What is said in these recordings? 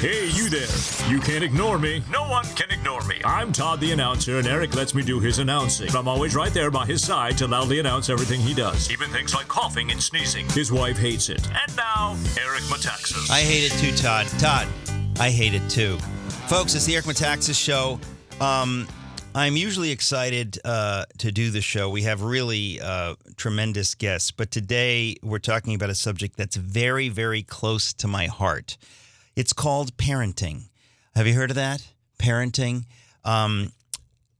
Hey, you there. You can't ignore me. No one can ignore me. I'm Todd the announcer, and Eric lets me do his announcing. I'm always right there by his side to loudly announce everything he does, even things like coughing and sneezing. His wife hates it. And now, Eric Metaxas. I hate it too, Todd. Todd, I hate it too. Folks, it's the Eric Metaxas Show. I'm usually excited to do the show. We have really tremendous guests, but today we're talking about a subject that's very, very close to my heart. It's called parenting. Have you heard of that? Parenting,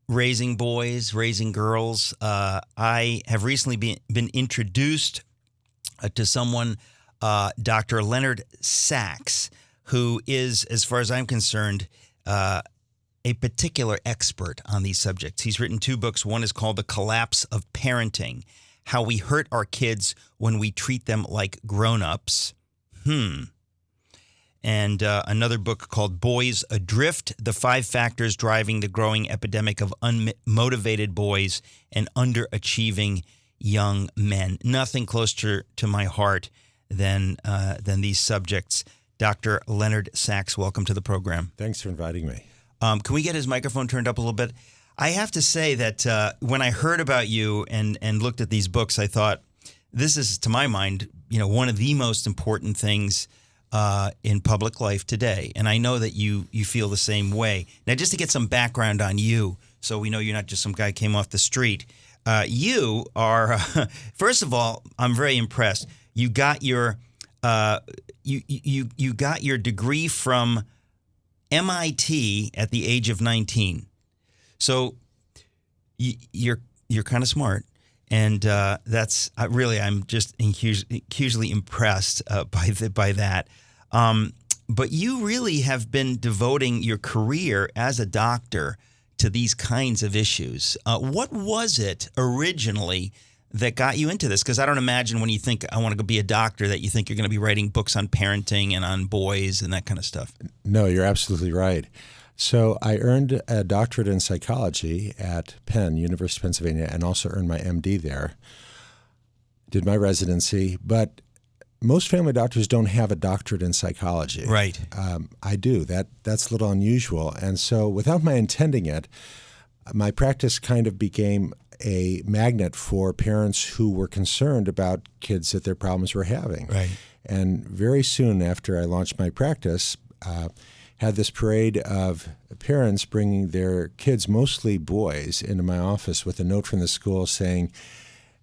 raising boys, raising girls. I have recently been introduced to someone, Dr. Leonard Sachs, who is, as far as I'm concerned, a particular expert on these subjects. He's written 2 books. One is called The Collapse of Parenting, How We Hurt Our Kids When We Treat Them Like Grown-ups. And another book called Boys Adrift, The 5 Factors Driving the Growing Epidemic of Unmotivated Boys and Underachieving Young Men. Nothing closer to my heart than these subjects. Dr. Leonard Sachs, welcome to the program. Thanks for inviting me. Can we get his microphone turned up a little bit? I have to say that when I heard about you and looked at these books, I thought this is, to my mind, one of the most important things in public life today. And I know that you feel the same way. Now, just to get some background on you, so we know you're not just some guy who came off the street. You are, first of all, I'm very impressed. You got your you got your degree from MIT at the age of 19. So you're kind of smart. And that's really, I'm just hugely impressed by that. But you really have been devoting your career as a doctor to these kinds of issues. What was it originally that got you into this? Because I don't imagine when you think, I want to go be a doctor, that you think you're going to be writing books on parenting and on boys and that kind of stuff. No, you're absolutely right. So I earned a doctorate in psychology at Penn, University of Pennsylvania, and also earned my MD there. Did my residency, but most family doctors don't have a doctorate in psychology. Right. I do. That's a little unusual. And so without my intending it, my practice kind of became a magnet for parents who were concerned about kids that their problems were having. Right. And very soon after I launched my practice, had this parade of parents bringing their kids, mostly boys, into my office with a note from the school saying,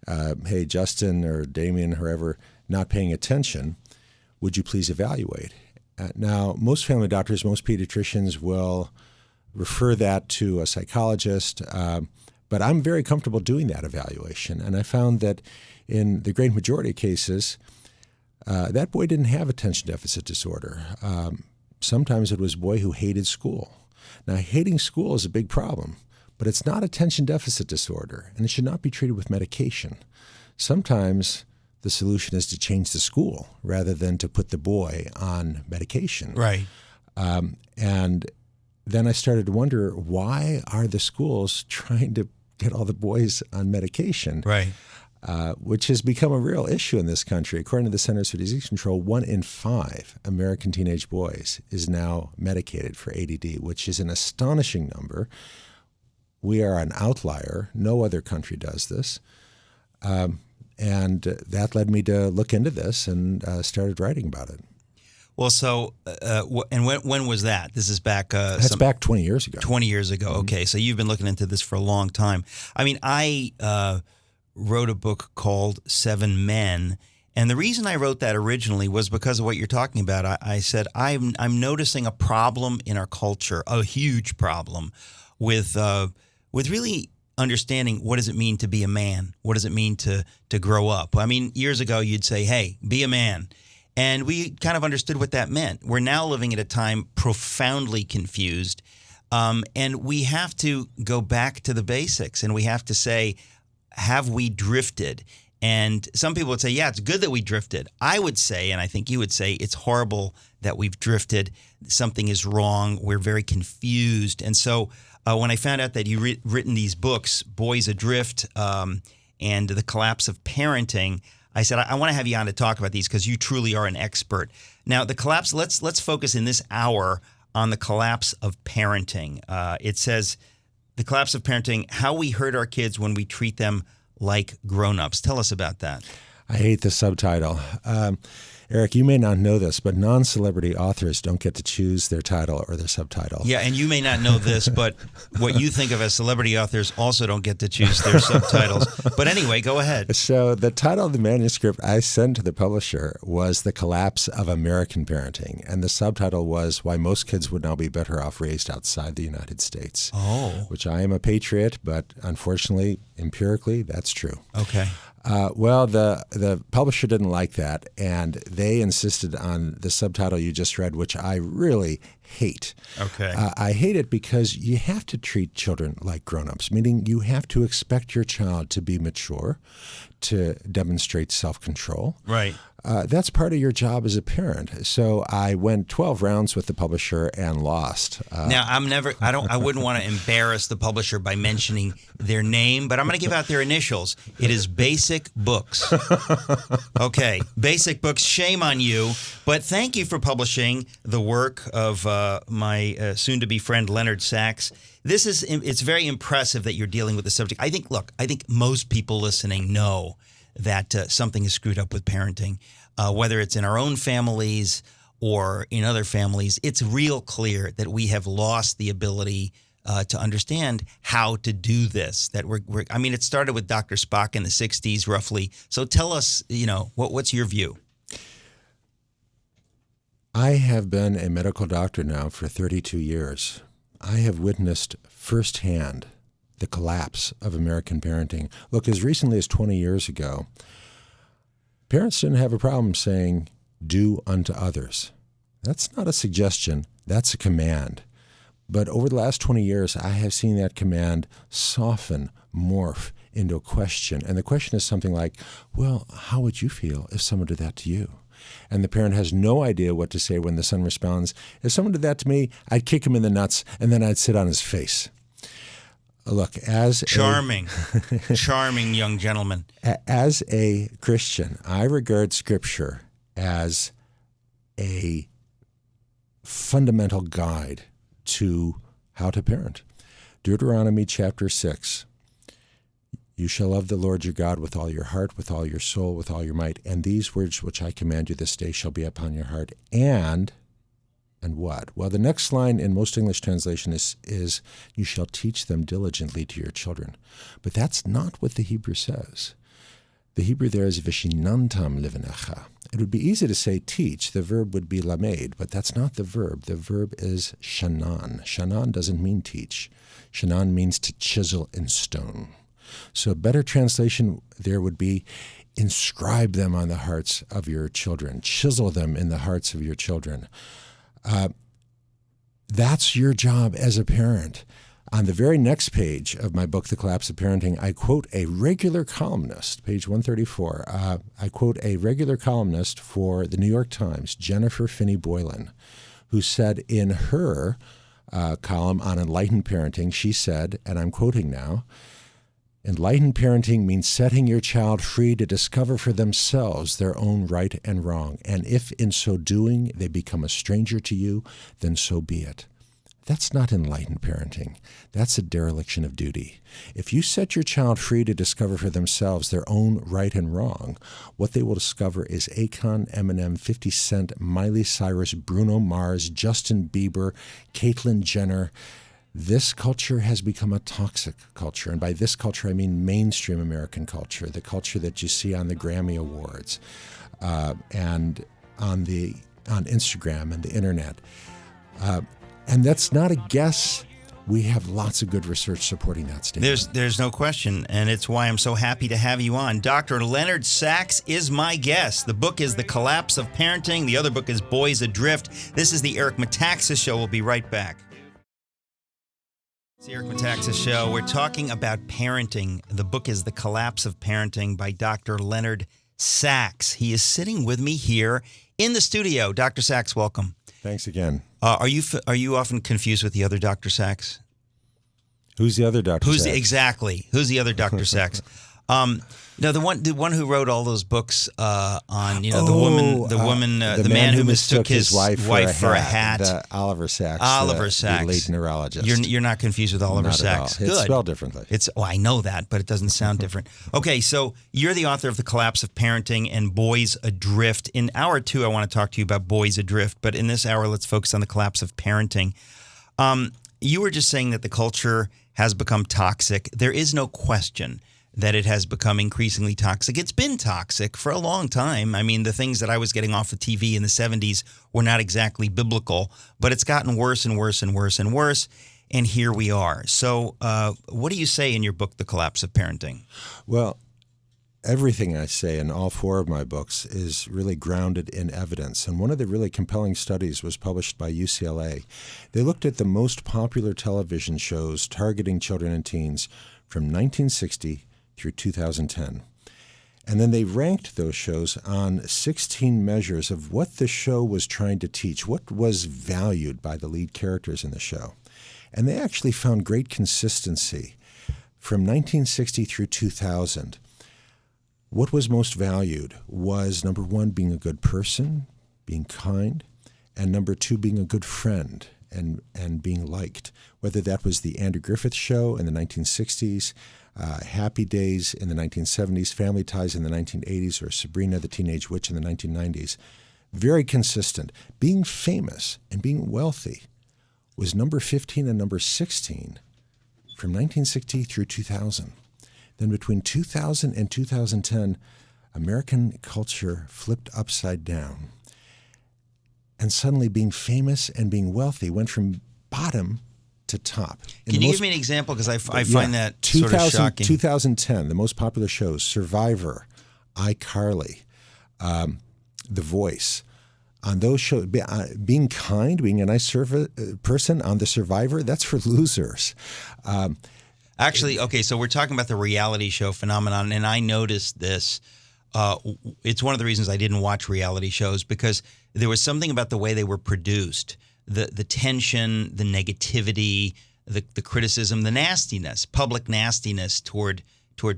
hey, Justin or Damien, whoever, not paying attention, would you please evaluate? Now, most family doctors, most pediatricians will refer that to a psychologist, but I'm very comfortable doing that evaluation. And I found that in the great majority of cases, that boy didn't have attention deficit disorder. Sometimes it was a boy who hated school. Now, hating school is a big problem, but it's not attention deficit disorder, and it should not be treated with medication. Sometimes the solution is to change the school rather than to put the boy on medication. Right. And then I started to wonder, why are the schools trying to get all the boys on medication? Right. Which has become a real issue in this country. According to the Centers for Disease Control, 1 in 5 American teenage boys is now medicated for ADD, which is an astonishing number. We are an outlier. No other country does this. And that led me to look into this and started writing about it. Well, so, and when was that? This is back... That's back 20 years ago. 20 years ago. Mm-hmm. Okay, so you've been looking into this for a long time. I mean, I wrote a book called 7 Men, and the reason I wrote that originally was because of what you're talking about. I said, I'm noticing a problem in our culture, a huge problem, with really understanding what does it mean to be a man? What does it mean to grow up? I mean, years ago, you'd say, hey, be a man. And we kind of understood what that meant. We're now living at a time profoundly confused, and we have to go back to the basics, and we have to say, have we drifted? And some people would say, yeah, it's good that we drifted. I would say, and I think you would say, it's horrible that we've drifted. Something is wrong. We're very confused. And so when I found out that you'd written these books, Boys Adrift and The Collapse of Parenting, I said, I want to have you on to talk about these because you truly are an expert. Now, the collapse, let's focus in this hour on the collapse of parenting. It says, the collapse of parenting, how we hurt our kids when we treat them like grown-ups. Tell us about that. I hate the subtitle. Eric, you may not know this, but non-celebrity authors don't get to choose their title or their subtitle. Yeah, and you may not know this, but what you think of as celebrity authors also don't get to choose their subtitles. But anyway, go ahead. So the title of the manuscript I sent to the publisher was The Collapse of American Parenting, and the subtitle was Why Most Kids Would Now Be Better Off Raised Outside the United States. Oh. Which I am a patriot, but unfortunately, empirically, that's true. Okay. Well, the publisher didn't like that, and they insisted on the subtitle you just read, which I really hate. Okay. I hate it because you have to treat children like grown-ups, meaning you have to expect your child to be mature, to demonstrate self-control. Right. That's part of your job as a parent. So I went 12 rounds with the publisher and lost. Now, I wouldn't want to embarrass the publisher by mentioning their name, but I'm going to give out their initials. It is Basic Books. Okay, Basic Books, shame on you. But thank you for publishing the work of my soon-to-be friend, Leonard Sachs. It's very impressive that you're dealing with the subject. I think most people listening know that something is screwed up with parenting, whether it's in our own families or in other families. It's real clear that we have lost the ability to understand how to do this. That it started with Dr. Spock in the 60s, roughly. So tell us, what's your view? I have been a medical doctor now for 32 years. I have witnessed firsthand the collapse of American parenting. Look, as recently as 20 years ago, parents didn't have a problem saying, do unto others. That's not a suggestion, that's a command. But over the last 20 years, I have seen that command soften, morph into a question. And the question is something like, well, how would you feel if someone did that to you? And the parent has no idea what to say when the son responds, if someone did that to me, I'd kick him in the nuts and then I'd sit on his face. Look, charming young gentleman. As a Christian, I regard Scripture as a fundamental guide to how to parent. Deuteronomy chapter 6. You shall love the Lord your God with all your heart, with all your soul, with all your might, and these words which I command you this day shall be upon your heart. And what? Well, the next line in most English translation is you shall teach them diligently to your children. But that's not what the Hebrew says. The Hebrew there is vishinantam livenecha. It would be easy to say teach. The verb would be lamed, but that's not the verb. The verb is shanan. Shanan doesn't mean teach. Shanan means to chisel in stone. So a better translation there would be inscribe them on the hearts of your children. Chisel them in the hearts of your children. That's your job as a parent. On the very next page of my book, The Collapse of Parenting, I quote a regular columnist, page 134. I quote a regular columnist for the New York Times, Jennifer Finney Boylan, who said in her column on enlightened parenting, she said, and I'm quoting now, enlightened parenting means setting your child free to discover for themselves their own right and wrong. And if in so doing they become a stranger to you, then so be it. That's not enlightened parenting. That's a dereliction of duty. If you set your child free to discover for themselves their own right and wrong, what they will discover is Akon, Eminem, 50 Cent, Miley Cyrus, Bruno Mars, Justin Bieber, Caitlyn Jenner. This culture has become a toxic culture. And by this culture, I mean mainstream American culture, the culture that you see on the Grammy Awards and on Instagram and the internet. And that's not a guess. We have lots of good research supporting that statement. There's no question, and it's why I'm so happy to have you on. Dr. Leonard Sachs is my guest. The book is The Collapse of Parenting. The other book is Boys Adrift. This is the Eric Metaxas Show. We'll be right back. It's the Eric Metaxas Show. We're talking about parenting. The book is The Collapse of Parenting by Dr. Leonard Sachs. He is sitting with me here in the studio. Dr. Sachs, welcome. Thanks again. Are you often confused with the other Dr. Sachs? Who's the other Dr. Sachs? Exactly. Who's the other Dr. Sachs? No, the one who wrote all those books on the man who mistook his wife for a hat. The Oliver Sacks. The late neurologist. You're not confused with Oliver Not Sacks. At all. Good. It's spelled differently. I know that, but it doesn't sound different. Okay, so you're the author of The Collapse of Parenting and Boys Adrift. In hour 2, I want to talk to you about Boys Adrift, but in this hour, let's focus on the collapse of parenting. You were just saying that the culture has become toxic. There is no question that it has become increasingly toxic. It's been toxic for a long time. I mean, the things that I was getting off of TV in the 70s were not exactly biblical, but it's gotten worse and worse and worse and worse, and here we are. So what do you say in your book, The Collapse of Parenting? Well, everything I say in all 4 of my books is really grounded in evidence. And one of the really compelling studies was published by UCLA. They looked at the most popular television shows targeting children and teens from 1960 through 2010. And then they ranked those shows on 16 measures of what the show was trying to teach, what was valued by the lead characters in the show. And they actually found great consistency from 1960 through 2000. What was most valued was, number 1, being a good person, being kind, and number 2, being a good friend and being liked. Whether that was the Andrew Griffith Show in the 1960s, Happy Days in the 1970s, Family Ties in the 1980s, or Sabrina the Teenage Witch in the 1990s. Very consistent. Being famous and being wealthy was number 15 and number 16 from 1960 through 2000. Then between 2000 and 2010, American culture flipped upside down. And suddenly being famous and being wealthy went from bottom to top. Can you give me an example? Because I find that sort of shocking. 2010, the most popular shows, Survivor, iCarly, The Voice. On those shows, being kind, being a nice person on The Survivor, that's for losers. Actually, okay, so we're talking about the reality show phenomenon, and I noticed this. It's one of the reasons I didn't watch reality shows, because there was something about the way they were produced. The tension, the negativity, the criticism, the nastiness, public nastiness toward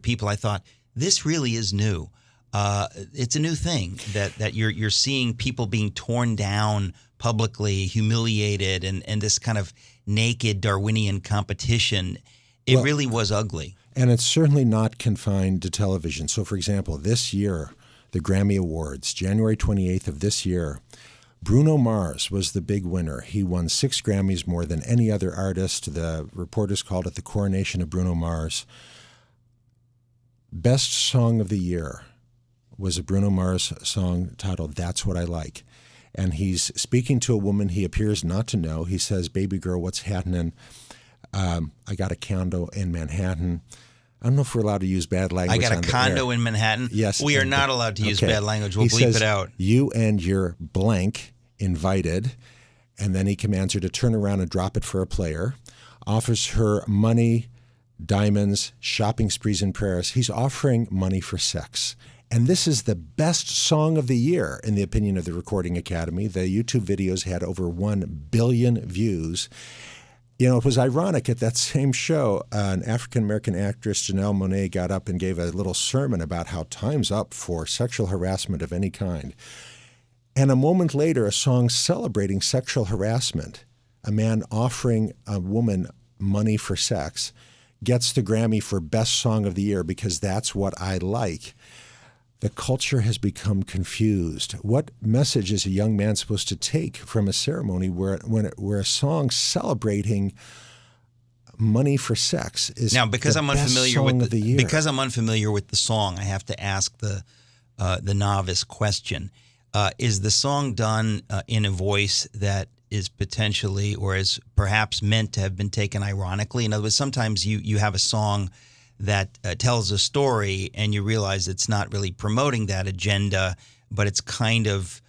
people. I thought, this really is new. It's a new thing that you're seeing people being torn down publicly, humiliated, and this kind of naked Darwinian competition. It really was ugly. And it's certainly not confined to television. So, for example, this year, the Grammy Awards, January 28th of this year, Bruno Mars was the big winner. He won 6 Grammys, more than any other artist. The reporters called it the coronation of Bruno Mars. Best song of the year was a Bruno Mars song titled That's What I Like. And he's speaking to a woman he appears not to know. He says, "Baby girl, what's happening? I got a condo in Manhattan." I don't know if we're allowed to use bad language. I got a condo in Manhattan? Yes. We are not allowed to use bad language. We'll bleep says, it out. "You and your blank invited." And then he commands her to turn around and drop it for a player. Offers her money, diamonds, shopping sprees in Paris. He's offering money for sex. And this is the best song of the year, in the opinion of the Recording Academy. The YouTube videos had over 1 billion views. You know, it was ironic at that same show, an African-American actress, Janelle Monáe, got up and gave a little sermon about how time's up for sexual harassment of any kind. And a moment later, a song celebrating sexual harassment, a man offering a woman money for sex, gets the Grammy for Best Song of the Year because that's what I like. The culture has become confused. What message is a young man supposed to take from a ceremony where a song celebrating money for sex is now, because I'm unfamiliar with the year? Because I'm unfamiliar with the song, I have to ask the novice question: is the song done in a voice that is potentially, or is perhaps meant to have been taken ironically? In other words, sometimes you have a song that tells a story and you realize it's not really promoting that agenda, but it's kind of,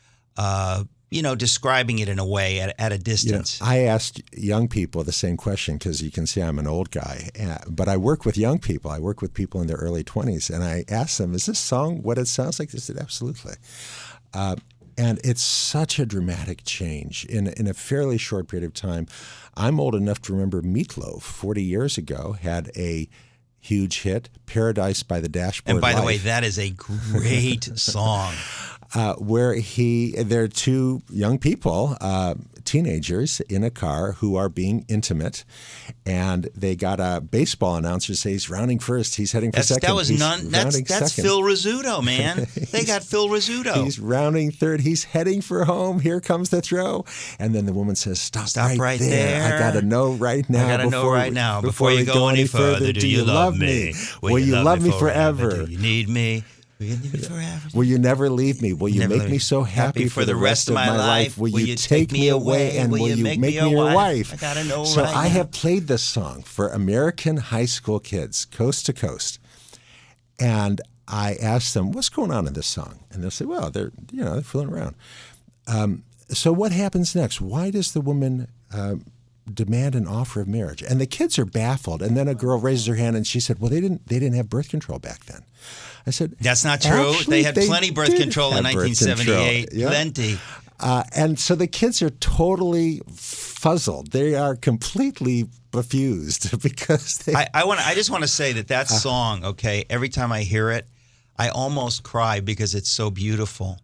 describing it in a way at a distance. I asked young people the same question because you can see I'm an old guy, but I work with young people. I work with people in their early 20s, and I asked them, is this song what it sounds like? They said, absolutely. And it's such a dramatic change in a fairly short period of time. I'm old enough to remember Meatloaf 40 years ago had a huge hit, Paradise by the Dashboard And by the Light. way, that is a great song. Where there are two young people, teenagers in a car who are being intimate, and they got a baseball announcer say he's rounding first, he's heading for second. That's Phil Rizzuto, man. They got Phil Rizzuto. He's rounding third. He's heading for home. Here comes the throw. And then the woman says, Stop right there. I got to know right now. Before you go any further, do you love me? Will you love me forever? Do you need me? Will you leave me forever? Will you never leave me? Will you make me so happy for the rest of my life? Will you take me away and will you make me your wife? I gotta know so right I now. have played this song for American high school kids, coast to coast. And I asked them, what's going on in this song? And they'll say, well, they're fooling around. So what happens next? Why does the woman demand an offer of marriage? And the kids are baffled. And then a girl raises her hand and she said, well, they didn't have birth control back then. I said, that's not true. Actually, they had plenty birth control in 1978. Yeah. Plenty. And so the kids are totally fuzzled. They are completely confused because they. I just want to say that song, okay, every time I hear it, I almost cry because it's so beautiful.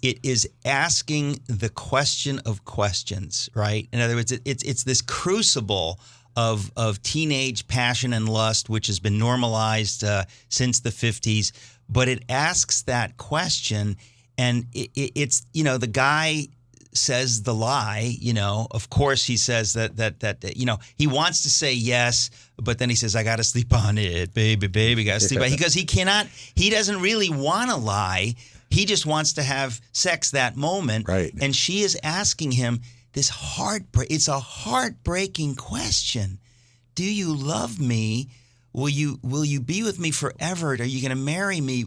It is asking the question of questions, right? In other words, it's this crucible of teenage passion and lust, which has been normalized since the 50s. But it asks that question, and it's the guy says the lie. Of course he says that he wants to say yes, but then he says, I got to sleep on it, baby, got to sleep on it. Because he doesn't really want to lie. He just wants to have sex that moment. Right. And she is asking him this it's a heartbreaking question. Do you love me? Will you be with me forever? Are you going to marry me?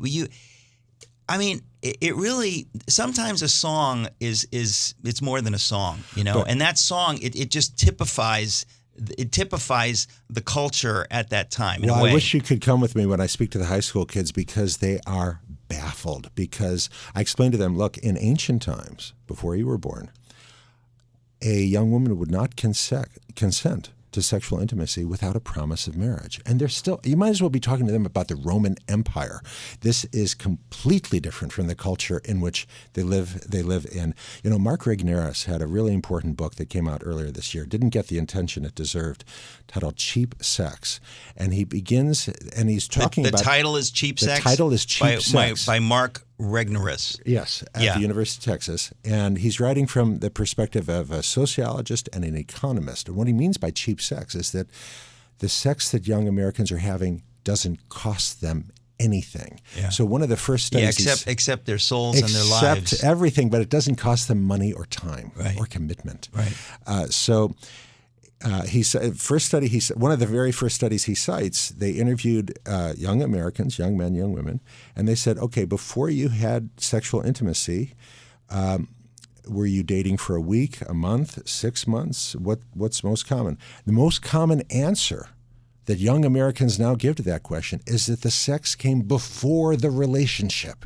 It really, sometimes a song it's more than a song, and that song, it just typifies the culture at that time. Well, I wish you could come with me when I speak to the high school kids because they are baffled. Because I explained to them, look, in ancient times, before you were born, a young woman would not consent to sexual intimacy without a promise of marriage. And you might as well be talking to them about the Roman Empire. This is completely different from the culture in which they live in. Mark Regnerus had a really important book that came out earlier this year, didn't get the attention it deserved, titled Cheap Sex. And he begins, and he's talking about... The title is Cheap Sex? The title is Cheap Sex. By Mark Regnerus. Yes, at the University of Texas. And he's writing from the perspective of a sociologist and an economist. And what he means by cheap sex is that the sex that young Americans are having doesn't cost them anything. Yeah. So one of the first studies... except their souls and their lives. Except everything, but it doesn't cost them money or time or commitment. Right. He said, one of the very first studies he cites, they interviewed young Americans, young men, young women, and they said, okay, before you had sexual intimacy, were you dating for a week, a month, 6 months? What's most common? The most common answer that young Americans now give to that question is that the sex came before the relationship.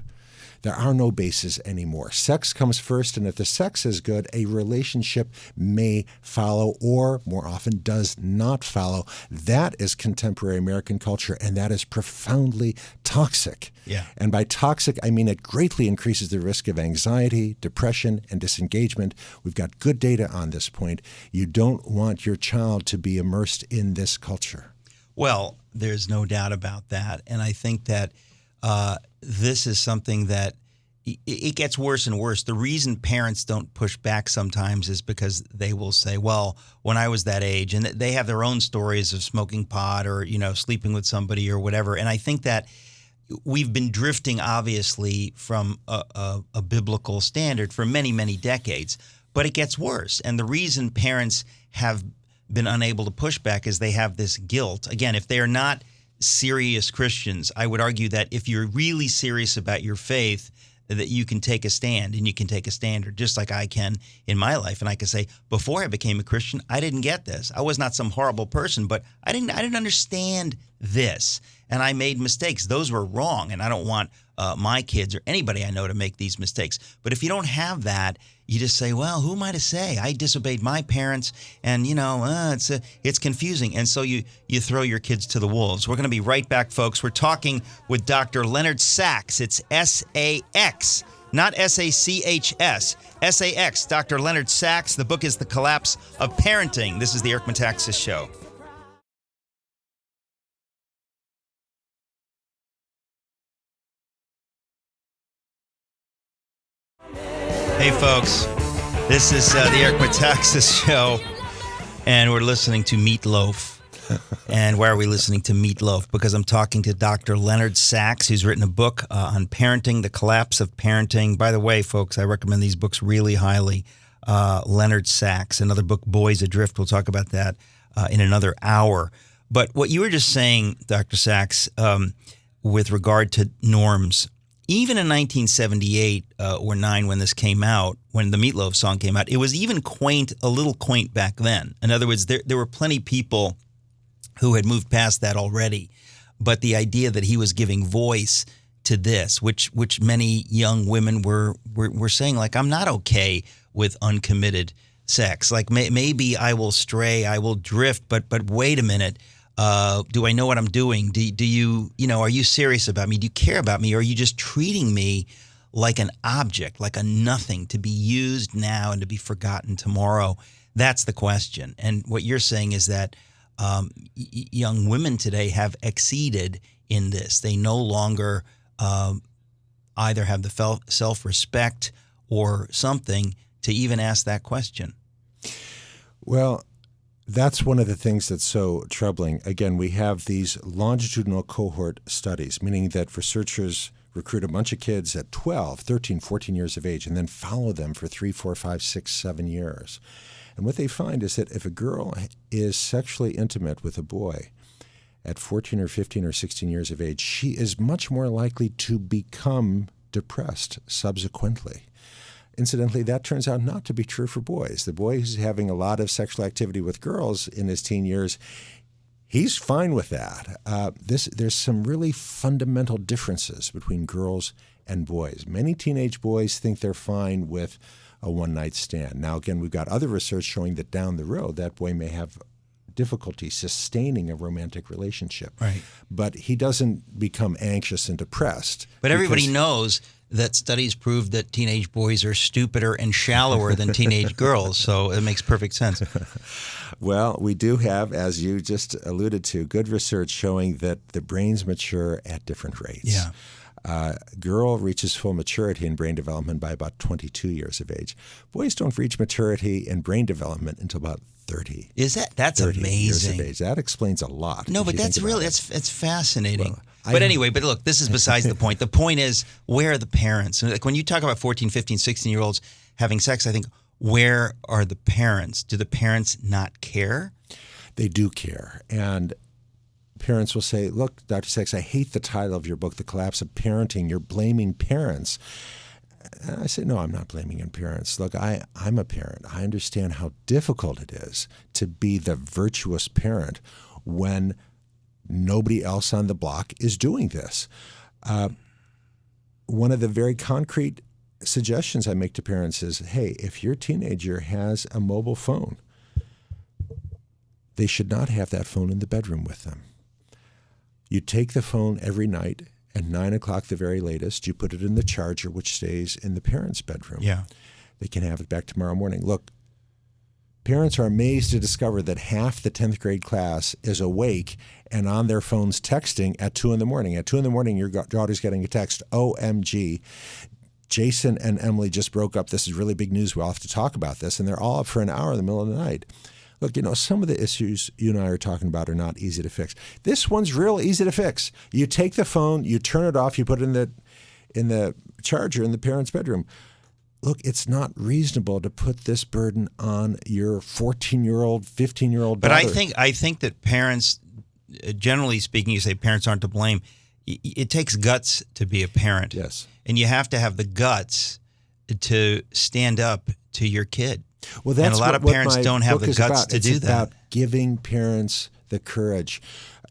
There are no bases anymore. Sex comes first, and if the sex is good, a relationship may follow or, more often, does not follow. That is contemporary American culture, and that is profoundly toxic. Yeah. And by toxic, I mean it greatly increases the risk of anxiety, depression, and disengagement. We've got good data on this point. You don't want your child to be immersed in this culture. Well, there's no doubt about that. And I think that this is something that it gets worse and worse. The reason parents don't push back sometimes is because they will say, well, when I was that age, and they have their own stories of smoking pot or, sleeping with somebody or whatever. And I think that we've been drifting, obviously, from a biblical standard for many, many decades. But it gets worse. And the reason parents have been unable to push back is they have this guilt. Again, if they are not serious Christians, I would argue that if you're really serious about your faith, that you can take a stand and you can take a standard, just like I can in my life. And I can say, before I became a Christian, I didn't get this. I was not some horrible person, but I didn't understand this. And I made mistakes. Those were wrong. And I don't want my kids or anybody I know to make these mistakes. But if you don't have that, you just say, well, who am I to say? I disobeyed my parents, and, it's confusing. And so you throw your kids to the wolves. We're going to be right back, folks. We're talking with Dr. Leonard Sachs. It's S-A-X, not S-A-C-H-S. S-A-X, Dr. Leonard Sachs. The book is The Collapse of Parenting. This is the Eric Metaxas Show. Hey, folks, this is the Eric Metaxas Show, and we're listening to Meatloaf. And why are we listening to Meatloaf? Because I'm talking to Dr. Leonard Sachs, who's written a book on parenting, The Collapse of Parenting. By the way, folks, I recommend these books really highly. Leonard Sachs, another book, Boys Adrift. We'll talk about that in another hour. But what you were just saying, Dr. Sachs, with regard to norms, even in 1978 or 9 when this came out, when the Meatloaf song came out, it was even a little quaint back then. In other words, there were plenty of people who had moved past that already. But the idea that he was giving voice to this, which many young women were saying, like, I'm not okay with uncommitted sex. Like, maybe I will stray, I will drift, but wait a minute. Do I know what I'm doing? Do you, are you serious about me? Do you care about me? Or are you just treating me like an object, like a nothing to be used now and to be forgotten tomorrow? That's the question. And what you're saying is that young women today have exceeded in this. They no longer either have the self-respect or something to even ask that question. Well, that's one of the things that's so troubling. Again, we have these longitudinal cohort studies, meaning that researchers recruit a bunch of kids at 12, 13, 14 years of age and then follow them for 3, 4, 5, 6, 7 years. And what they find is that if a girl is sexually intimate with a boy at 14 or 15 or 16 years of age, she is much more likely to become depressed subsequently. Incidentally, that turns out not to be true for boys. The boy who's having a lot of sexual activity with girls in his teen years, he's fine with that. There's some really fundamental differences between girls and boys. Many teenage boys think they're fine with a one-night stand. Now, again, we've got other research showing that down the road, that boy may have difficulty sustaining a romantic relationship. Right. But he doesn't become anxious and depressed. But everybody knows that studies prove that teenage boys are stupider and shallower than teenage girls, so it makes perfect sense. Well, we do have, as you just alluded to, good research showing that the brains mature at different rates. Yeah. Girl reaches full maturity in brain development by about 22 years of age. Boys don't reach maturity in brain development until about 30. That's 30 amazing. Years of age. That explains a lot. No, but that's really, it's fascinating. Well, but look, this is besides the point. The point is, where are the parents? Like when you talk about 14, 15, 16-year-olds having sex, I think, where are the parents? Do the parents not care? They do care. And parents will say, look, Dr. Sachs, I hate the title of your book, The Collapse of Parenting. You're blaming parents. And I say, no, I'm not blaming your parents. Look, I'm a parent. I understand how difficult it is to be the virtuous parent when nobody else on the block is doing this. One of the very concrete suggestions I make to parents is, hey, if your teenager has a mobile phone, they should not have that phone in the bedroom with them. You take the phone every night at 9 o'clock, the very latest. You put it in the charger, which stays in the parents' bedroom. Yeah. They can have it back tomorrow morning. Look, parents are amazed to discover that half the 10th grade class is awake and on their phones texting at 2 in the morning. At 2 in the morning, your daughter's getting a text, OMG. Jason and Emily just broke up. This is really big news. We'll have to talk about this. And they're all up for an hour in the middle of the night. Look, some of the issues you and I are talking about are not easy to fix. This one's real easy to fix. You take the phone, you turn it off, you put it in the charger in the parents' bedroom. Look, it's not reasonable to put this burden on your 14-year-old, 15-year-old daughter. But I think that parents, generally speaking, you say parents aren't to blame. It takes guts to be a parent. Yes. And you have to have the guts to stand up to your kid. Well, that's and a lot of parents don't have the guts to do that. It's about giving parents the courage.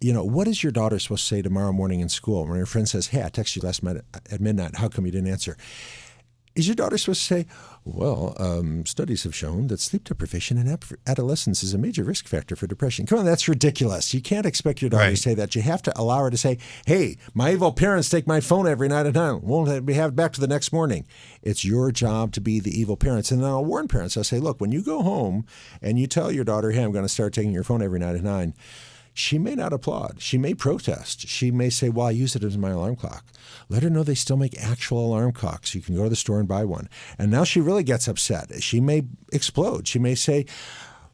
What is your daughter supposed to say tomorrow morning in school when her friend says, hey, I texted you last night at midnight. How come you didn't answer? Is your daughter supposed to say, well, studies have shown that sleep deprivation in adolescence is a major risk factor for depression? Come on, that's ridiculous. You can't expect your daughter to say that. You have to allow her to say, hey, my evil parents take my phone every night at night. Won't have it back to the next morning. It's your job to be the evil parents. And then I'll warn parents. I'll say, look, when you go home and you tell your daughter, hey, I'm going to start taking your phone every night at 9, she may not applaud. She may protest. She may say, well, I use it as my alarm clock. Let her know they still make actual alarm clocks. You can go to the store and buy one. And now she really gets upset. She may explode. She may say,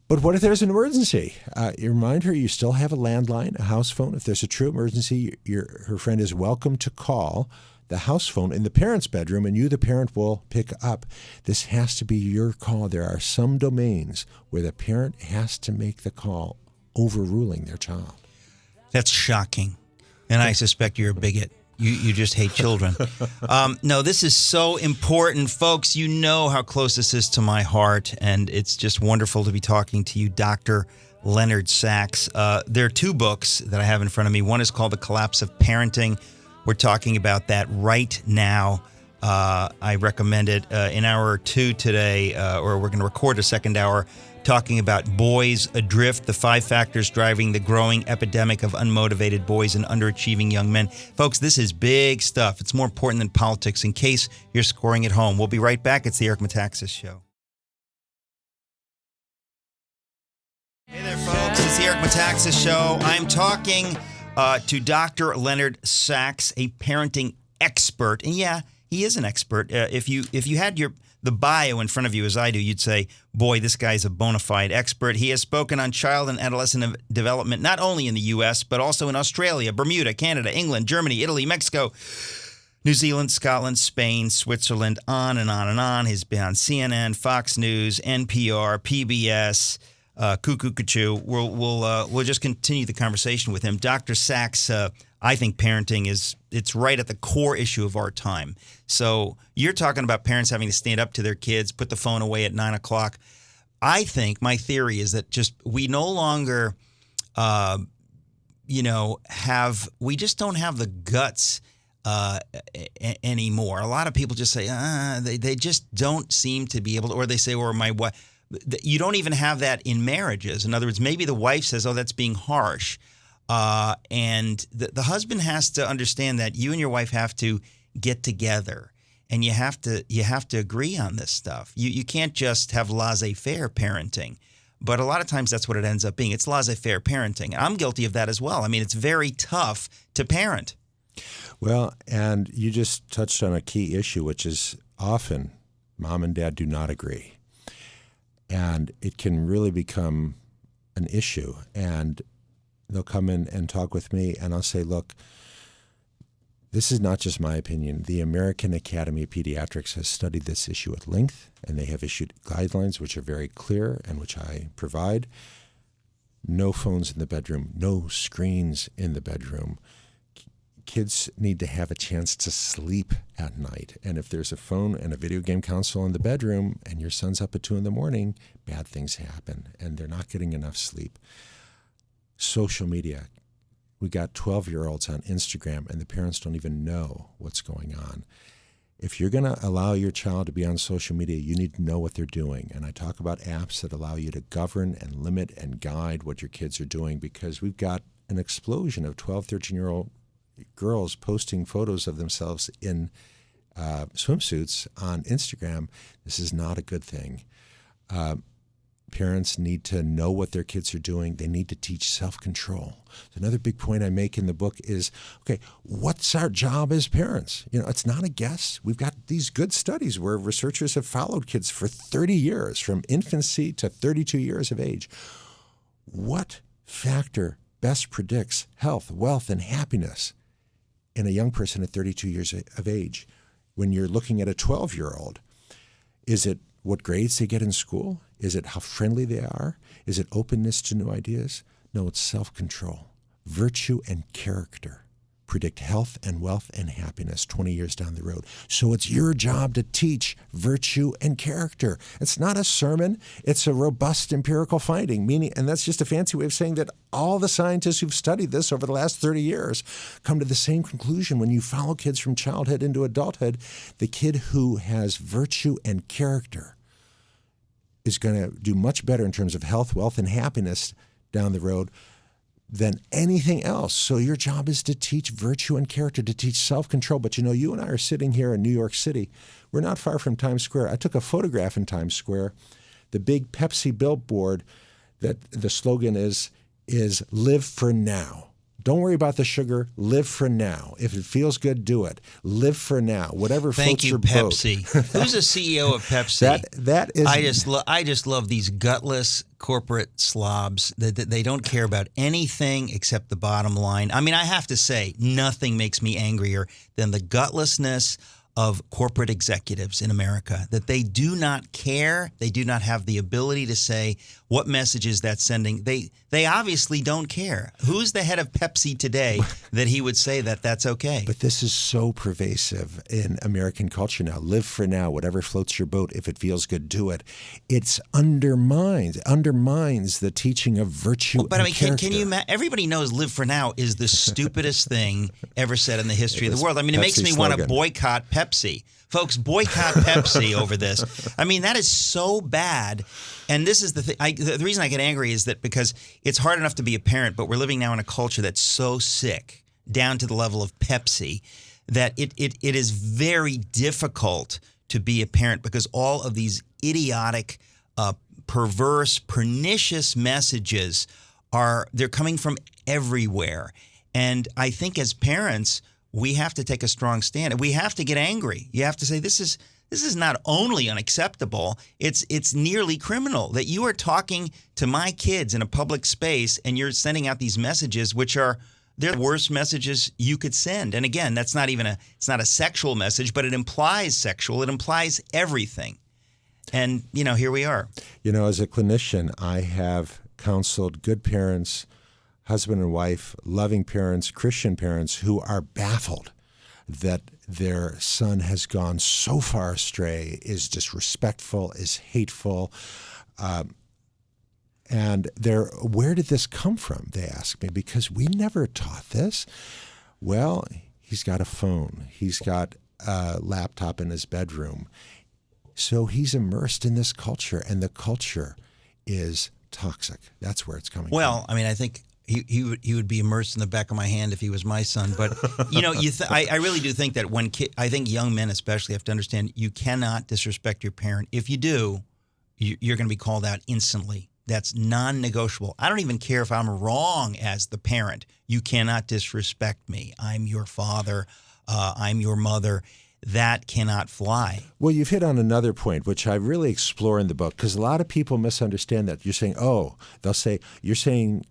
but what if there's an emergency? You remind her you still have a landline, a house phone. If there's a true emergency, her friend is welcome to call the house phone in the parent's bedroom, and you, the parent, will pick up. This has to be your call. There are some domains where the parent has to make the call, overruling their child. That's shocking. And I suspect you're a bigot. You just hate children. No, this is so important. Folks, you know how close this is to my heart, and it's just wonderful to be talking to you, Dr. Leonard Sachs. There are 2 books that I have in front of me. One is called The Collapse of Parenting. We're talking about that right now. I recommend it in hour 2 today, or we're going to record a second hour talking about boys adrift, the 5 factors driving the growing epidemic of unmotivated boys and underachieving young men. Folks, this is big stuff. It's more important than politics, in case you're scoring at home. We'll be right back. It's the Eric Metaxas Show. Hey there, folks. It's the Eric Metaxas Show. I'm talking to Dr. Leonard Sachs, a parenting expert. And yeah, he is an expert. If you had the bio in front of you as I do, you'd say, boy, this guy's a bona fide expert. He has spoken on child and adolescent development, not only in the U.S., but also in Australia, Bermuda, Canada, England, Germany, Italy, Mexico, New Zealand, Scotland, Spain, Switzerland, on and on and on. He's been on CNN, Fox News, NPR, PBS, Cuckoo Cuckoo. We'll just continue the conversation with him. Dr. Sachs, I think parenting it's right at the core issue of our time. So you're talking about parents having to stand up to their kids, put the phone away at 9 o'clock. I think my theory is that we no longer, we just don't have the guts anymore. A lot of people just say, they just don't seem to be able to, or they say, or my wife. You don't even have that in marriages. In other words, maybe the wife says, oh, that's being harsh. And the husband has to understand that you and your wife have to get together, and you have to agree on this stuff. You can't just have laissez-faire parenting. But a lot of times that's what it ends up being. It's laissez-faire parenting. I'm guilty of that as well. I mean, it's very tough to parent. Well, and you just touched on a key issue, which is often mom and dad do not agree. And it can really become an issue. And they'll come in and talk with me, and I'll say, look, this is not just my opinion. The American Academy of Pediatrics has studied this issue at length, and they have issued guidelines which are very clear and which I provide. No phones in the bedroom, no screens in the bedroom. Kids need to have a chance to sleep at night. And if there's a phone and a video game console in the bedroom and your son's up at 2 a.m, bad things happen, and they're not getting enough sleep. Social media. We got 12-year-olds on Instagram, and the parents don't even know what's going on. If you're going to allow your child to be on social media, you need to know what they're doing. And I talk about apps that allow you to govern and limit and guide what your kids are doing, because we've got an explosion of 12, 13-year-old girls posting photos of themselves in swimsuits on Instagram. This is not a good thing. Parents need to know what their kids are doing. They need to teach self-control. Another big point I make in the book is, okay, what's our job as parents? It's not a guess. We've got these good studies where researchers have followed kids for 30 years, from infancy to 32 years of age. What factor best predicts health, wealth, and happiness in a young person at 32 years of age? When you're looking at a 12-year-old, is it what grades they get in school? Is it how friendly they are? Is it openness to new ideas? No, it's self-control, virtue, and character. predict health and wealth and happiness 20 years down the road. So it's your job to teach virtue and character. It's not a sermon. It's a robust empirical finding, meaning, and that's just a fancy way of saying that all the scientists who've studied this over the last 30 years come to the same conclusion. When you follow kids from childhood into adulthood, the kid who has virtue and character is going to do much better in terms of health, wealth, and happiness down the road than anything else. So your job is to teach virtue and character, to teach self-control. But you and I are sitting here in New York City. We're not far from Times Square. I took a photograph in Times Square. The big Pepsi billboard, that the slogan is live for now. Don't worry about the sugar. Live for now. If it feels good, do it. Live for now. Whatever floats your boat. Thank you, Pepsi. Who's the CEO of Pepsi? That is. I just love these gutless corporate slobs that they don't care about anything except the bottom line. I mean, I have to say, nothing makes me angrier than the gutlessness of corporate executives in America, that they do not care. They do not have the ability to say what messages that's sending. They obviously don't care. Who's the head of Pepsi today that he would say that that's okay? But this is so pervasive in American culture now. Live for now. Whatever floats your boat. If it feels good, do it. It undermines the teaching of virtue and character. Can you imagine? Everybody knows live for now is the stupidest thing ever said in the history of the world. I mean, it makes me want to boycott Pepsi. Folks, boycott Pepsi over this. I mean, that is so bad. And this is the thing. The reason I get angry is that because it's hard enough to be a parent, but we're living now in a culture that's so sick, down to the level of Pepsi, that it is very difficult to be a parent because all of these idiotic, perverse, pernicious messages they're coming from everywhere. And I think as parents, we have to take a strong stand. We have to get angry. You have to say, this is not only unacceptable, it's nearly criminal that you are talking to my kids in a public space and you're sending out these messages they're the worst messages you could send. And again, that's not even it's not a sexual message, but it implies sexual. It implies everything. And, here we are. As a clinician, I have counseled good parents, husband and wife, loving parents, Christian parents who are baffled that their son has gone so far astray, is disrespectful, is hateful. And where did this come from? They ask me, because we never taught this. Well, he's got a phone. He's got a laptop in his bedroom. So he's immersed in this culture, and the culture is toxic. That's where it's coming from. Well, I mean, I think he would be immersed in the back of my hand if he was my son. But I really do think that I think young men especially have to understand you cannot disrespect your parent. If you do, you're going to be called out instantly. That's non-negotiable. I don't even care if I'm wrong as the parent. You cannot disrespect me. I'm your father. I'm your mother. That cannot fly. Well, you've hit on another point, which I really explore in the book, because a lot of people misunderstand that. You're saying, they'll say, you're saying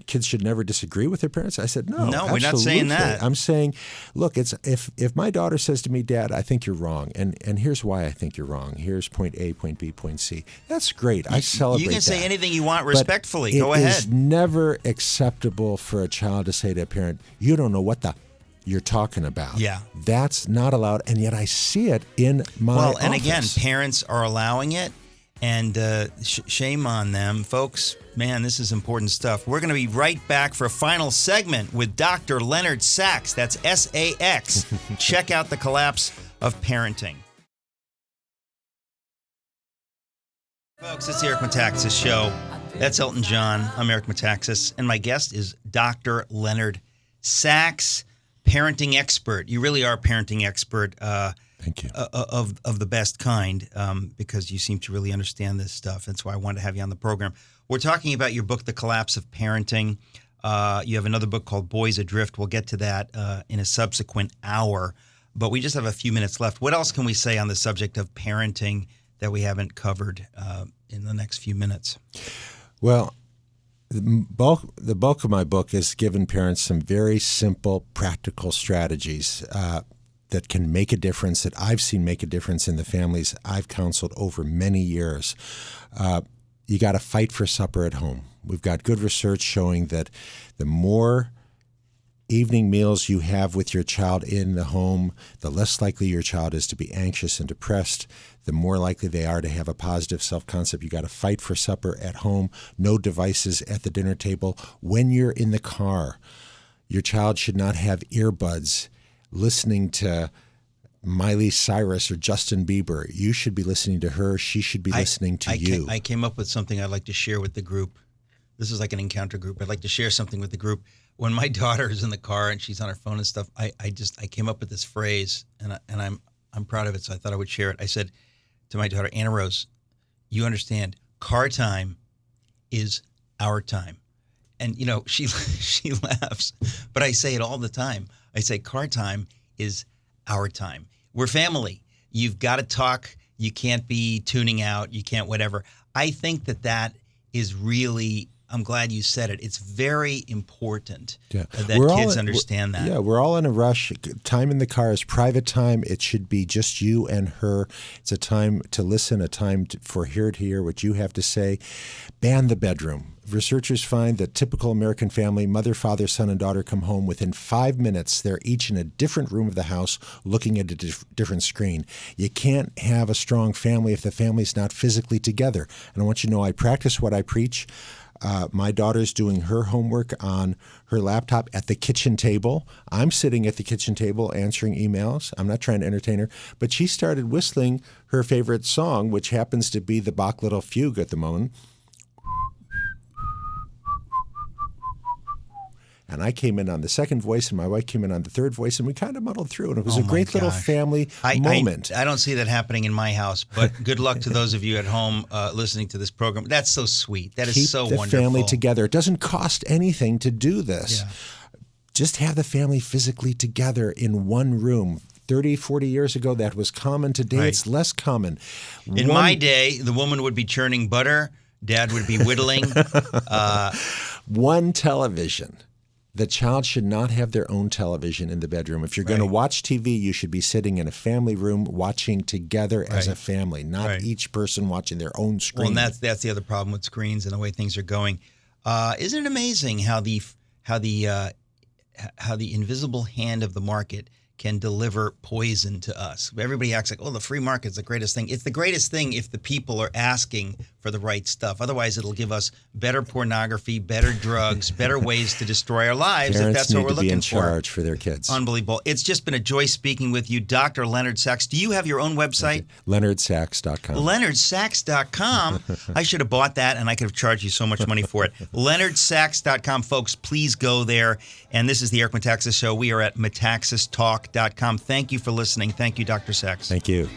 kids should never disagree with their parents. I said, no, we're not saying that. I'm saying, look, it's if my daughter says to me, Dad, I think you're wrong, and here's why I think you're wrong. Here's point A, point B, point C. That's great. I celebrate that. You can say anything you want respectfully. But go ahead. It is never acceptable for a child to say to a parent, you don't know what you're talking about. Yeah. That's not allowed, and yet I see it in my office. And again, parents are allowing it, and shame on them. Folks, man, this is important stuff. We're going to be right back for a final segment with Dr. Leonard Sachs. That's S-A-X. Check out The Collapse of Parenting. Folks, it's the Eric Metaxas Show. That's Elton John. I'm Eric Metaxas, and my guest is Dr. Leonard Sachs, parenting expert. You really are a parenting expert. Thank you. Of the best kind, because you seem to really understand this stuff. That's why I wanted to have you on the program. We're talking about your book, The Collapse of Parenting. You have another book called Boys Adrift. We'll get to that in a subsequent hour. But we just have a few minutes left. What else can we say on the subject of parenting that we haven't covered in the next few minutes? Well, the bulk of my book is giving parents some very simple, practical strategies that can make a difference, that I've seen make a difference in the families I've counseled over many years. You got to fight for supper at home. We've got good research showing that the more evening meals you have with your child in the home, the less likely your child is to be anxious and depressed, the more likely they are to have a positive self-concept. You got to fight for supper at home, no devices at the dinner table. When you're in the car, your child should not have earbuds listening to Miley Cyrus or Justin Bieber. You should be listening to her. She should be listening to you. I came up with something I'd like to share with the group. This is like an encounter group. I'd like to share something with the group. When my daughter is in the car and she's on her phone and stuff, I came up with this phrase, and I'm proud of it, so I thought I would share it. I said to my daughter, Anna Rose, you understand, car time is our time. And, you know, she laughs, but I say it all the time. I say car time is our time. We're family. You've got to talk. You can't be tuning out. You can't whatever. I think that is really, I'm glad you said it. It's very important that kids understand that. Yeah, we're all in a rush. Time in the car is private time. It should be just you and her. It's a time to listen, a time for her to hear what you have to say. Ban the bedroom. Researchers find that typical American family, mother, father, son, and daughter come home within 5 minutes. They're each in a different room of the house looking at a different screen. You can't have a strong family if the family's not physically together. And I want you to know I practice what I preach. My daughter's doing her homework on her laptop at the kitchen table. I'm sitting at the kitchen table answering emails. I'm not trying to entertain her. But she started whistling her favorite song, which happens to be the Bach Little Fugue at the moment. And I came in on the second voice, and my wife came in on the third voice, and we kind of muddled through. And it was a great little family moment. I don't see that happening in my house, but good luck to those of you at home listening to this program. That's so sweet. That is so wonderful. Keep the family together. It doesn't cost anything to do this. Yeah. Just have the family physically together in one room. 30, 40 years ago, that was common. Today, it's less common. In my day, the woman would be churning butter. Dad would be whittling. One television. The child should not have their own television in the bedroom. If you're going to watch TV, you should be sitting in a family room watching together as a family, not each person watching their own screen. Well, and that's the other problem with screens and the way things are going. Isn't it amazing how the invisible hand of the market can deliver poison to us? Everybody acts like, oh, the free market's the greatest thing. It's the greatest thing if the people are asking for the right stuff. Otherwise, it'll give us better pornography, better drugs, better ways to destroy our lives. Parents if that's what we're looking for. Need to be in charge for their kids. Unbelievable. It's just been a joy speaking with you, Dr. Leonard Sachs. Do you have your own website? LeonardSachs.com. LeonardSachs.com. I should have bought that, and I could have charged you so much money for it. LeonardSachs.com. Folks, please go there. And this is the Eric Metaxas Show. We are at MetaxasTalk.com. Thank you for listening. Thank you, Dr. Sachs. Thank you.